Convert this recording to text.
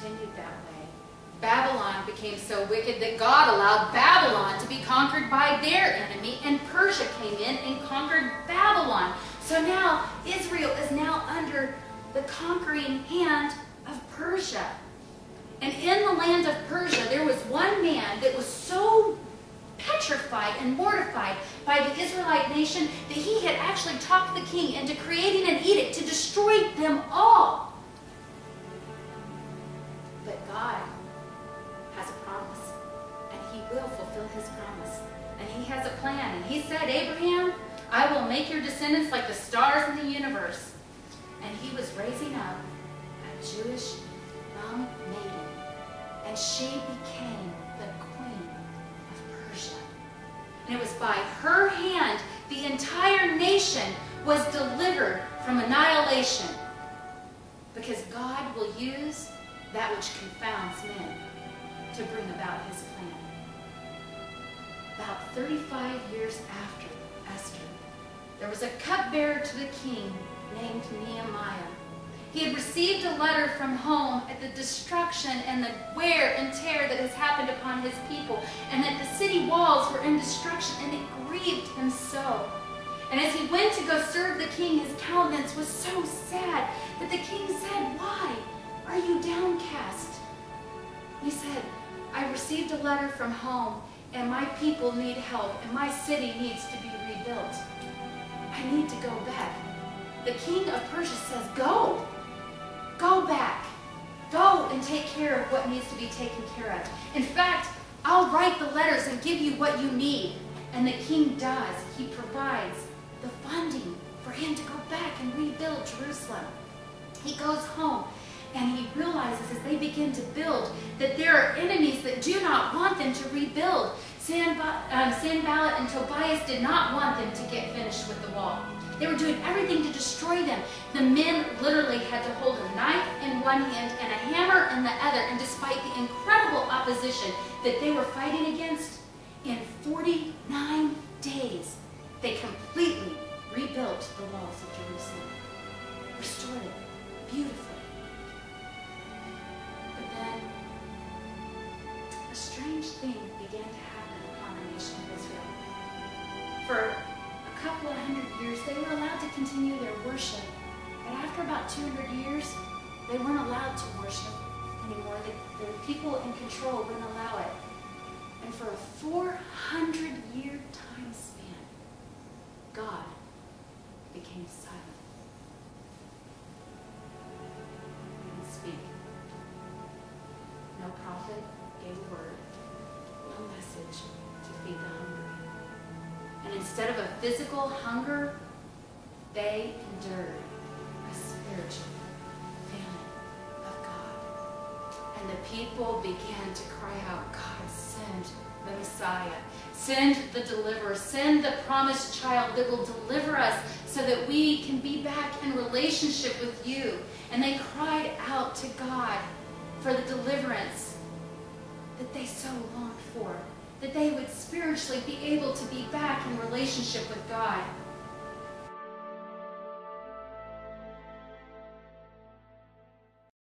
continued that way. Babylon became so wicked that God allowed Babylon to be conquered by their enemy, and Persia came in and conquered Babylon. So now Israel is now under the conquering hand of Persia. And in the land of Persia, there was one man that was so petrified and mortified by the Israelite nation that he had actually talked the king into creating an edict to destroy them all. But God has a promise, and he will fulfill his promise. And he has a plan. And he said, Abraham, I will make your descendants like the stars in the universe. And he was raising up a Jewish young maiden, and she became the queen of Persia. And it was by her hand the entire nation was delivered from annihilation, because God will use that which confounds men to bring about his plan. About 35 years after Esther, there was a cupbearer to the king named Nehemiah. He had received a letter from home at the destruction and the wear and tear that has happened upon his people, and that the city walls were in destruction, and it grieved him so. And as he went to go serve the king, his countenance was so sad that the king said, Why are you downcast? He said, I received a letter from home, and my people need help, and my city needs to be rebuilt. I need to go back. The king of Persia says, Go. Go back. Go and take care of what needs to be taken care of. In fact, I'll write the letters and give you what you need. And the king does. He provides the funding for him to go back and rebuild Jerusalem. He goes home, and he realizes as they begin to build that there are enemies that do not want them to rebuild. Sanballat and Tobias did not want them to get finished with the wall. They were doing everything to destroy them. The men literally had to hold a knife in one hand and a hammer in the other, and despite the incredible opposition that they were fighting against, in 49 days, they completely rebuilt the walls of Jerusalem, restored it beautifully. But then, a strange thing began to happen upon the nation of Israel. For a couple of hundred years, they were allowed to continue their worship. But after about 200 years, they weren't allowed to worship anymore. The people in control wouldn't allow it. And for a 400-year time span, God became silent. He didn't speak. No prophet gave a word, no message to feed the hungry. And instead of a physical hunger, they endured a spiritual famine of God. And the people began to cry out, God, send the Messiah. Send the deliverer. Send the promised child that will deliver us so that we can be back in relationship with you. And they cried out to God for the deliverance that they so longed for, that they would spiritually be able to be back in relationship with God.